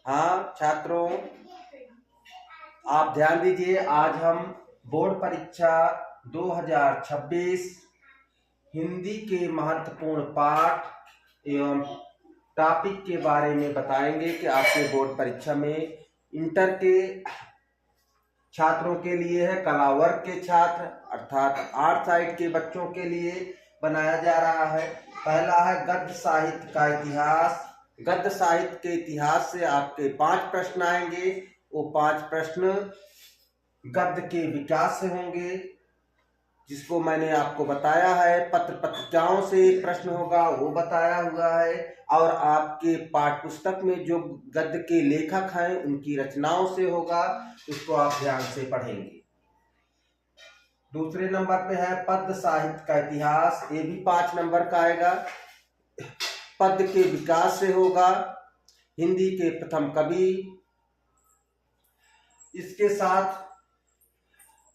हाँ छात्रों, आप ध्यान दीजिए। आज हम बोर्ड परीक्षा 2026 हिंदी के महत्वपूर्ण पाठ एवं टॉपिक के बारे में बताएंगे कि आपके बोर्ड परीक्षा में इंटर के छात्रों के लिए है, कला वर्ग के छात्र अर्थात आर्ट साइड के बच्चों के लिए बनाया जा रहा है। पहला है गद्य साहित्य का इतिहास। गद्य साहित्य के इतिहास से आपके 5 प्रश्न आएंगे। वो 5 प्रश्न गद्य के विकास से होंगे, जिसको मैंने आपको बताया है। पत्र पत्रिकाओं से एक प्रश्न होगा, वो बताया हुआ है। और आपके पाठ्य पुस्तक में जो गद्य के लेखक हैं उनकी रचनाओं से होगा, उसको आप ध्यान से पढ़ेंगे। दूसरे नंबर पे है पद्य साहित्य का इतिहास। ये भी 5 नंबर का आएगा। पद्य के विकास से होगा, हिंदी के प्रथम कवि। इसके साथ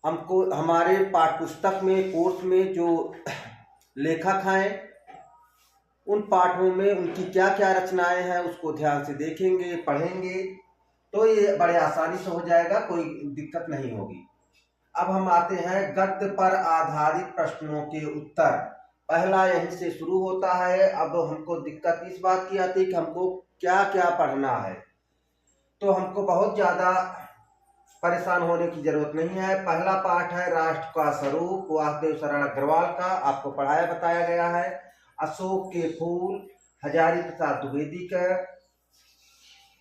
हमको हमारे पाठ्य पुस्तक में कोर्स में जो लेखक हैं उन पाठों में उनकी क्या क्या रचनाएं हैं उसको ध्यान से देखेंगे, पढ़ेंगे, तो ये बड़े आसानी से हो जाएगा, कोई दिक्कत नहीं होगी। अब हम आते हैं गद्य पर आधारित प्रश्नों के उत्तर। पहला यहीं से शुरू होता है। अब हमको दिक्कत इस बात की आती है कि हमको क्या क्या पढ़ना है, तो हमको बहुत ज्यादा परेशान होने की जरूरत नहीं है। पहला पाठ है राष्ट्र का स्वरूप, वासुदेव शरण अग्रवाल का, आपको पढ़ाया बताया गया है। अशोक के फूल, हजारी प्रसाद द्विवेदी का।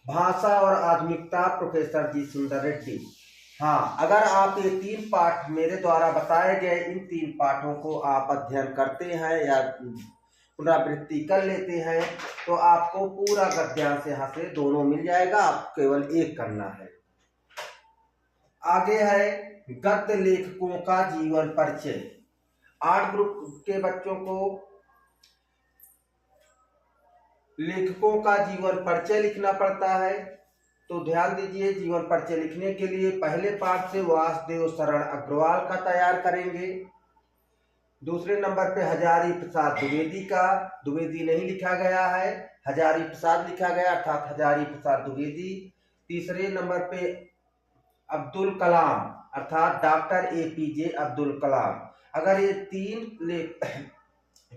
भाषा और आधुनिकता, प्रोफेसर जी सुंदर रेड्डी। हाँ, अगर आप ये 3 पाठ मेरे द्वारा बताए गए इन 3 पाठों को आप अध्ययन करते हैं या पुनरावृत्ति कर लेते हैं तो आपको पूरा गद्यांश यहाँ से दोनों मिल जाएगा, आप केवल एक करना है। आगे है गद्य लेखकों का जीवन परिचय। 8 ग्रुप के बच्चों को लेखकों का जीवन परिचय लिखना पड़ता है, तो ध्यान दीजिए। जीवन परिचय लिखने के लिए पहले पाठ से वासुदेव शरण अग्रवाल का तैयार करेंगे। दूसरे नंबर पे हजारी प्रसाद द्विवेदी का, द्विवेदी नहीं लिखा गया है, हजारी प्रसाद लिखा गया अर्थात हजारी प्रसाद द्विवेदी। तीसरे नंबर पे अब्दुल कलाम अर्थात डॉक्टर APJ अब्दुल कलाम। अगर ये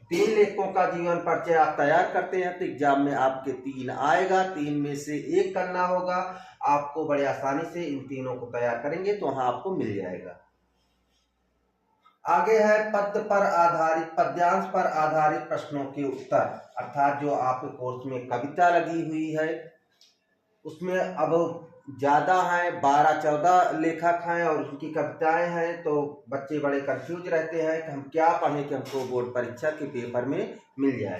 3 लेखकों का जीवन परिचय आप तैयार करते हैं तो एग्जाम में आपके 3 आएगा, 3 में से 1 करना होगा। आपको बड़े आसानी से इन तीनों को तैयार करेंगे तो वहां आपको मिल जाएगा। आगे है पद्य पर आधारित, पद्यांश पर आधारित प्रश्नों के उत्तर, अर्थात जो आपके कोर्स में कविता लगी हुई है उसमें अब ज्यादा है, 12-14 लेखक हैं और उनकी कविताएं हैं, तो बच्चे बड़े कंफ्यूज रहते हैं कि हम क्या पढ़ें कि हमको बोर्ड परीक्षा के पेपर में मिल जाए।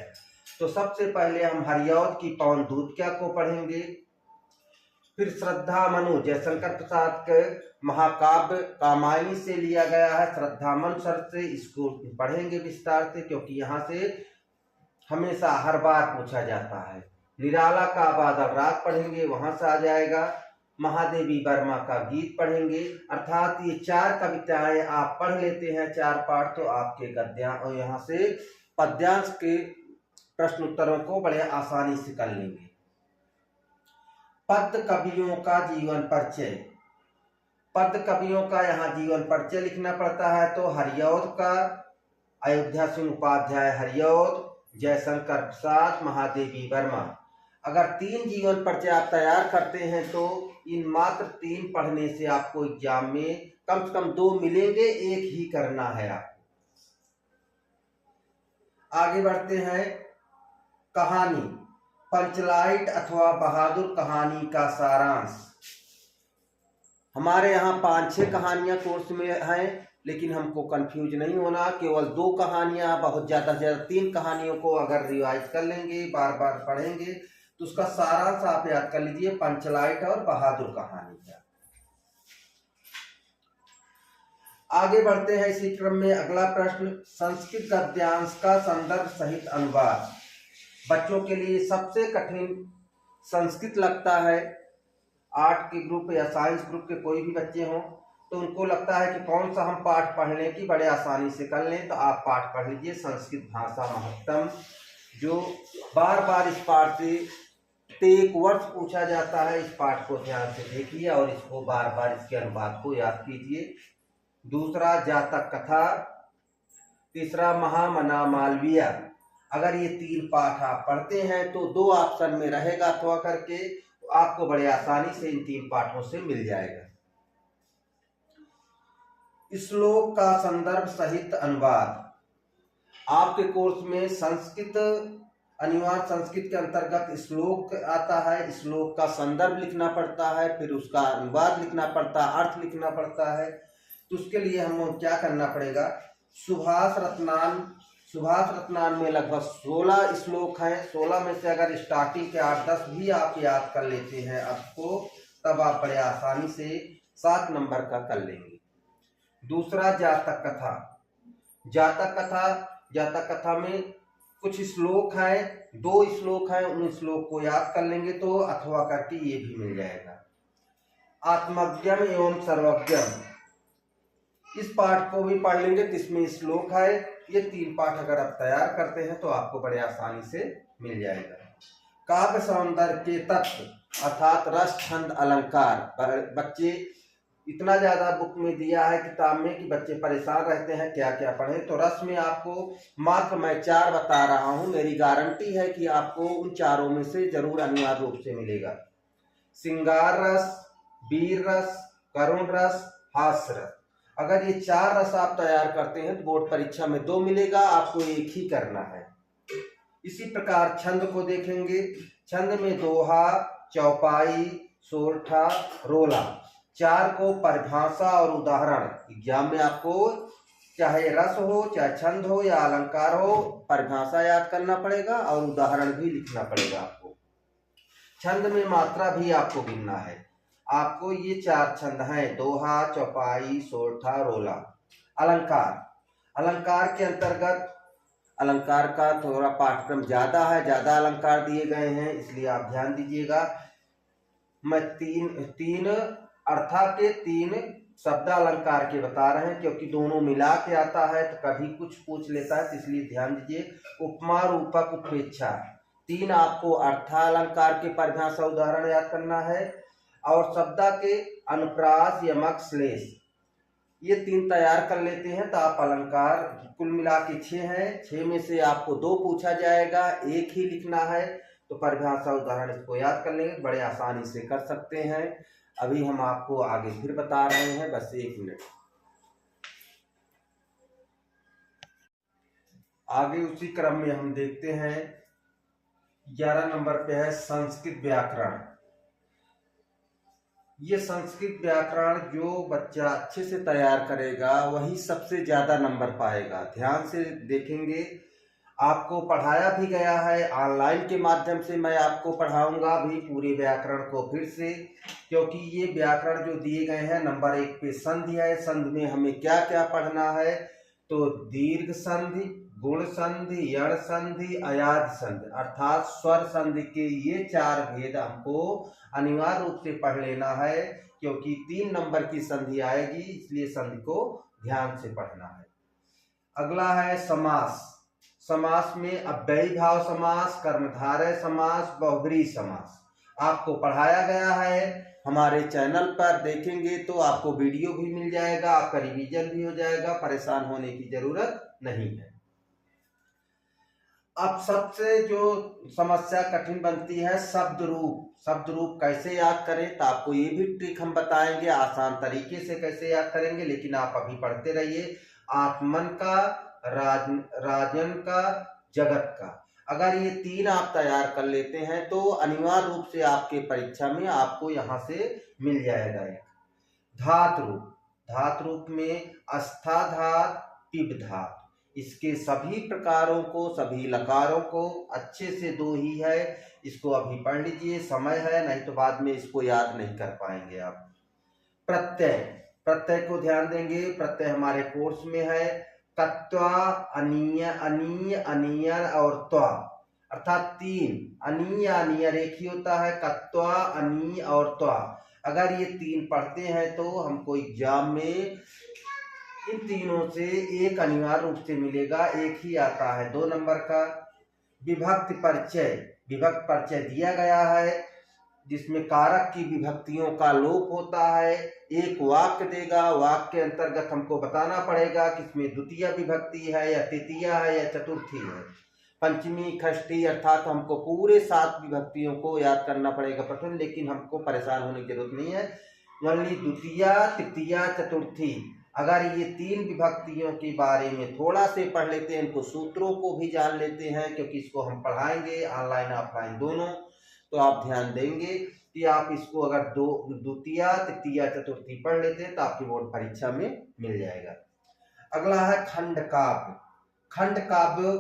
तो सबसे पहले हम हरिऔध की पवन दूतिया को पढ़ेंगे। फिर श्रद्धा मनु, जयशंकर प्रसाद के महाकाव्य रामायणी से लिया गया है, श्रद्धा मनु सर से इसको पढ़ेंगे विस्तार से, क्योंकि यहाँ से हमेशा हर बार पूछा जाता है। निराला का बादल रात पढ़ेंगे, वहां से आ जाएगा। महादेवी वर्मा का गीत पढ़ेंगे। अर्थात ये 4 कविताएं आप पढ़ लेते हैं, 4 पाठ, तो आपके गद्यांश यहाँ से पद्यांश के प्रश्न उत्तरों को बड़े आसानी से कर लेंगे। पद्य कवियों का जीवन परिचय। पद्य कवियों का यहाँ जीवन परिचय लिखना पड़ता है, तो हरिऔध का अयोध्या सिंह उपाध्याय हरिऔध, जयशंकर प्रसाद, महादेवी वर्मा। अगर 3 जीवन परिचय आप तैयार करते हैं तो इन मात्र 3 पढ़ने से आपको एग्जाम में कम से कम 2 मिलेंगे, 1 ही करना है आपको। आगे बढ़ते हैं कहानी, पंचलाइट अथवा बहादुर कहानी का सारांश। हमारे यहाँ 5-6 कहानियां कोर्स में हैं, लेकिन हमको कंफ्यूज नहीं होना, केवल 2 कहानियां, बहुत ज्यादा से ज्यादा 3 कहानियों को अगर रिवाइज कर लेंगे, बार बार पढ़ेंगे तो उसका सारांश आप याद कर लीजिए, पंचलाइट और बहादुर कहानी का। आगे बढ़ते हैं इसी क्रम में अगला प्रश्न, संस्कृत गद्यांश का संदर्भ सहित अनुवाद। बच्चों के लिए सबसे कठिन संस्कृत लगता है। आर्ट के ग्रुप या साइंस ग्रुप के कोई भी बच्चे हों तो उनको लगता है कि कौन सा हम पाठ पढ़ लें कि बड़े आसानी से कर लें, तो आप पाठ पढ़ लीजिए संस्कृत भाषा महत्तम, जो बार बार इस पाठ से प्रत्येक वर्ष पूछा जाता है। इस पाठ को ध्यान से देखिए और इसको बार बार इसके अनुवाद को याद कीजिए। दूसरा जातक कथा, तीसरा महामना मालविया। अगर ये 3 पाठ आप पढ़ते हैं तो 2 ऑप्शन में रहेगा अथवा करके, तो आपको बड़े आसानी से इन 3 पाठों से मिल जाएगा। श्लोक का संदर्भ सहित अनुवाद। आपके कोर्स में संस्कृत अनिवार्य संस्कृत के अंतर्गत श्लोक आता है। श्लोक का संदर्भ लिखना पड़ता है, फिर उसका अनुवाद लिखना पड़ता है, अर्थ लिखना पड़ता है। तो उसके लिए हम क्या करना पड़ेगा, सुभाष रत्नान में लगभग 16 श्लोक हैं। 16 में से अगर स्टार्टिंग के 8-10 भी आप याद कर लेते हैं आपको, तब आप बड़े आसानी से 7 नंबर का कर लेंगे। दूसरा जातक कथा। जातक कथा में कुछ श्लोक हैं, 2 श्लोक हैं, उन श्लोक को याद कर लेंगे तो अथवा करके ये भी मिल जाएगा। आत्मज्ञम एवं सर्वज्ञम, इस पाठ को भी पढ़ लेंगे, इसमें श्लोक है। ये 3 पाठ अगर आप तैयार करते हैं तो आपको बड़े आसानी से मिल जाएगा। काव्य सौंदर्य के तत्व अर्थात रस, छंद, अलंकार। बच्चे इतना ज्यादा बुक में दिया है किताब में कि बच्चे परेशान रहते हैं क्या क्या पढ़ें। तो रस में आपको मात्र मैं 4 बता रहा हूं, मेरी गारंटी है कि आपको उन 4 में से जरूर अनिवार्य रूप से मिलेगा। श्रृंगार रस, वीर रस, करुण रस, हास्य रस। अगर ये 4 रस आप तैयार करते हैं तो बोर्ड परीक्षा में 2 मिलेगा, आपको एक ही करना है। इसी प्रकार छंद को देखेंगे। छंद में दोहा, चौपाई, सोरठा, रोला, 4 को परिभाषा और उदाहरण एग्जाम में आपको चाहे रस हो, चाहे छंद हो या अलंकार हो, परिभाषा याद करना पड़ेगा और उदाहरण भी लिखना पड़ेगा आपको। छंद में मात्रा भी आपको गिनना है। आपको ये 4 छंद हैं, दोहा, चौपाई, सोरठा, रोला। अलंकार के अंतर्गत अलंकार का थोड़ा पाठक्रम ज्यादा है, ज्यादा अलंकार दिए गए हैं, इसलिए आप ध्यान दीजिएगा। मैं तीन अर्था के 3 शब्द अलंकार के बता रहे हैं, क्योंकि दोनों मिला के आता है तो कभी कुछ पूछ लेता है, तो इसलिए ध्यान दीजिए। उपमा, रूपक, उपेक्षा, 3 आपको अर्थालंकार के परिभाषा उदाहरण याद करना है और शब्द के अनुप्रास, यमक, श्लेष, ये 3 तैयार कर लेते हैं तो आप अलंकार कुल मिला के 6 हैं। 6 में से आपको 2 पूछा जाएगा, 1 ही लिखना है। तो परिभाषा उदाहरण इसको याद कर लेंगे, बड़े आसानी से कर सकते हैं। अभी हम आपको आगे फिर बता रहे हैं, बस 1 मिनट। आगे उसी क्रम में हम देखते हैं 11 नंबर पे है संस्कृत व्याकरण। ये संस्कृत व्याकरण जो बच्चा अच्छे से तैयार करेगा वही सबसे ज्यादा नंबर पाएगा। ध्यान से देखेंगे, आपको पढ़ाया भी गया है ऑनलाइन के माध्यम से, मैं आपको पढ़ाऊंगा भी पूरे व्याकरण को फिर से, क्योंकि ये व्याकरण जो दिए गए हैं नंबर 1 पे संधि है। संधि में हमें क्या क्या पढ़ना है, तो दीर्घ संधि, गुण संधि, यण संधि, अयाध संधि अर्थात स्वर संधि के ये 4 भेद हमको अनिवार्य रूप से पढ़ लेना है, क्योंकि 3 नंबर की संधि आएगी, इसलिए संधि को ध्यान से पढ़ना है। अगला है समास। समास में अव्ययी भाव समास, कर्मधारय समास, बहुब्रीहि समास आपको पढ़ाया गया है। हमारे चैनल पर देखेंगे तो आपको वीडियो भी मिल जाएगा, आपका रिवीजन भी हो जाएगा, परेशान होने की जरूरत नहीं है। अब सबसे जो समस्या कठिन बनती है शब्द रूप। शब्द रूप कैसे याद करें, तो आपको ये भी ट्रिक हम बताएंगे, आसान तरीके से कैसे याद करेंगे, लेकिन आप अभी पढ़ते रहिए। आत्मन का, राजन का, जगत का, अगर ये 3 आप तैयार कर लेते हैं तो अनिवार्य रूप से आपके परीक्षा में आपको यहाँ से मिल जाएगा। धातु रूप, धातु रूप में अस्था धात, पिब धात, इसके सभी प्रकारों को, सभी लकारों को अच्छे से 2 ही है, इसको अभी पढ़ लीजिए, समय है, नहीं तो बाद में इसको याद नहीं कर पाएंगे आप। प्रत्यय, प्रत्यय को ध्यान देंगे, प्रत्यय हमारे कोर्स में है। कत्वा, अनीय, अनीय, अनियर और त्वा अर्थात 3 अनीय अनियर एक ही होता है, कत्वा, अनीय और त्वा। अगर ये 3 पढ़ते हैं तो हमको एग्जाम में इन तीनों से एक अनिवार्य रूप से मिलेगा, एक ही आता है 2 नंबर का। विभक्ति परिचय, विभक्त परिचय दिया गया है जिसमें कारक की विभक्तियों का लोप होता है। एक वाक्य देगा, वाक्य के अंतर्गत हमको बताना पड़ेगा कि इसमें द्वितीय विभक्ति है या तृतीय है या चतुर्थी है, पंचमी, षष्ठी, अर्थात हमको पूरे 7 विभक्तियों को याद करना पड़ेगा प्रथम, लेकिन हमको परेशान होने की जरूरत नहीं है। ओनली द्वितीय, तृतीय, चतुर्थी, अगर ये 3 विभक्तियों के बारे में थोड़ा से पढ़ लेते हैं, इनको सूत्रों को भी जान लेते हैं, क्योंकि इसको हम पढ़ाएंगे ऑनलाइन ऑफलाइन दोनों, तो आप ध्यान देंगे कि आप इसको अगर द्वितीय, तृतीय, चतुर्थी पढ़ लेते हैं तो आपकी बोर्ड परीक्षा में मिल जाएगा। अगला है खंड काव्य। खंड काव्य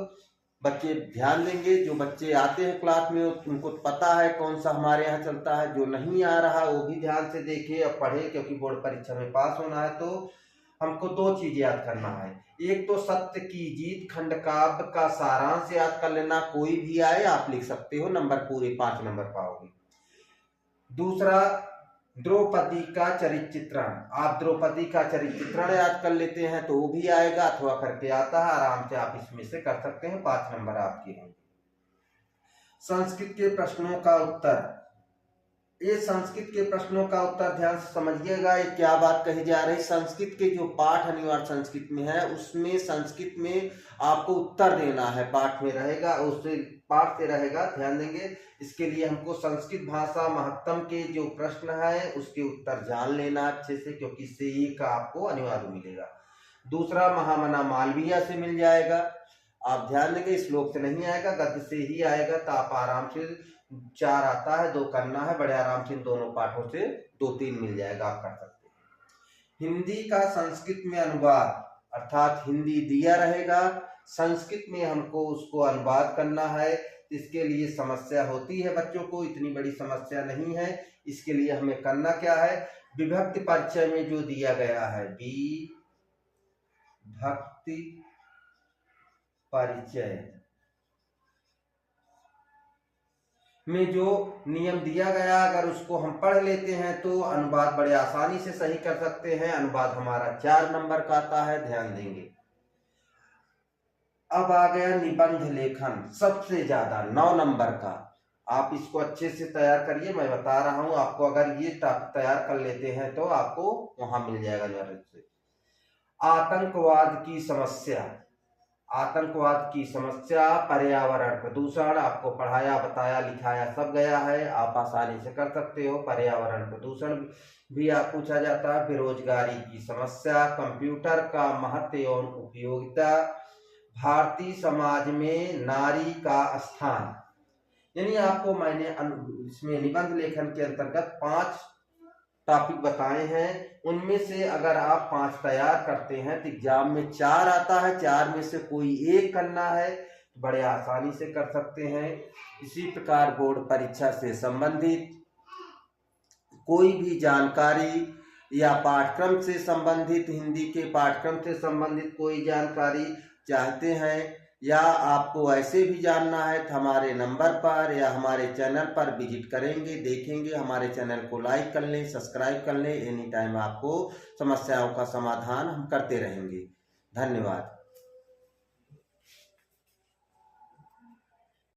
बच्चे ध्यान देंगे, जो बच्चे आते हैं क्लास में उनको पता है कौन सा हमारे यहाँ चलता है, जो नहीं आ रहा वो भी ध्यान से देखे और पढ़े, क्योंकि बोर्ड परीक्षा में पास होना है तो हमको 2 चीज याद करना है। एक तो सत्य की जीत खंड काव्य का सारांश याद कर लेना, कोई भी आए आप लिख सकते हो, नंबर पूरे 5 नंबर पाओगे। दूसरा द्रौपदी का चरित्र चित्रण, आप द्रौपदी का चरित्र चित्रण याद कर लेते हैं तो वो भी आएगा, अथवा करके आता है, आराम से आप इसमें से कर सकते हैं, 5 नंबर आपके हैं। संस्कृत के प्रश्नों का उत्तर, ये संस्कृत के प्रश्नों का उत्तर ध्यान से समझिएगा, ये क्या बात कही जा रही। संस्कृत के जो पाठ अनिवार्य संस्कृत में है उसमें संस्कृत में आपको उत्तर देना है, पाठ में रहेगा, उससे पाठ से रहेगा, ध्यान देंगे। इसके लिए हमको संस्कृत भाषा महत्तम के जो प्रश्न है उसके उत्तर जान लेना अच्छे से, क्योंकि इससे एक आपको अनिवार्य मिलेगा। दूसरा महामना मालवीय से मिल जाएगा, आप ध्यान देंगे, श्लोक से नहीं आएगा, गद्य से ही आएगा, तो आप आराम से 4 आता है, 2 करना है, बड़े आराम से इन दोनों पाठों से 2-3 मिल जाएगा, आप कर सकते हैं। हिंदी का संस्कृत में अनुवाद, अर्थात हिंदी दिया रहेगा, संस्कृत में हमको उसको अनुवाद करना है। इसके लिए समस्या होती है बच्चों को, इतनी बड़ी समस्या नहीं है। इसके लिए हमें करना क्या है, विभक्ति परिचय में जो दिया गया है, विभक्ति परिचय में जो नियम दिया गया, अगर उसको हम पढ़ लेते हैं तो अनुवाद बड़े आसानी से सही कर सकते हैं। अनुवाद हमारा 4 नंबर का आता है, ध्यान देंगे। अब आ गया निबंध लेखन, सबसे ज्यादा 9 नंबर का। आप इसको अच्छे से तैयार करिए, मैं बता रहा हूं आपको, अगर ये तैयार कर लेते हैं तो आपको वहां मिल जाएगा जरूर से। आतंकवाद की समस्या, आतंकवाद की समस्या, पर्यावरण प्रदूषण, आपको पढ़ाया बताया लिखाया सब गया है, आप आसानी से कर सकते हो। पर्यावरण प्रदूषण भी आप पूछा जाता है। बेरोजगारी की समस्या, कंप्यूटर का महत्व एवं उपयोगिता, भारतीय समाज में नारी का स्थान, यानी आपको मैंने इसमें निबंध लेखन के अंतर्गत 5 टॉपिक बताए हैं। उनमें से अगर आप 5 तैयार करते हैं तो एग्जाम में 4 आता है, 4 में से कोई एक करना है, बड़े आसानी से कर सकते हैं। इसी प्रकार बोर्ड परीक्षा से संबंधित कोई भी जानकारी या पाठ्यक्रम से संबंधित, हिंदी के पाठ्यक्रम से संबंधित कोई जानकारी चाहते हैं या आपको ऐसे भी जानना है तो हमारे नंबर पर या हमारे चैनल पर विजिट करेंगे, देखेंगे। हमारे चैनल को लाइक कर लें, सब्सक्राइब कर लें, एनी टाइम आपको समस्याओं का समाधान हम करते रहेंगे। धन्यवाद।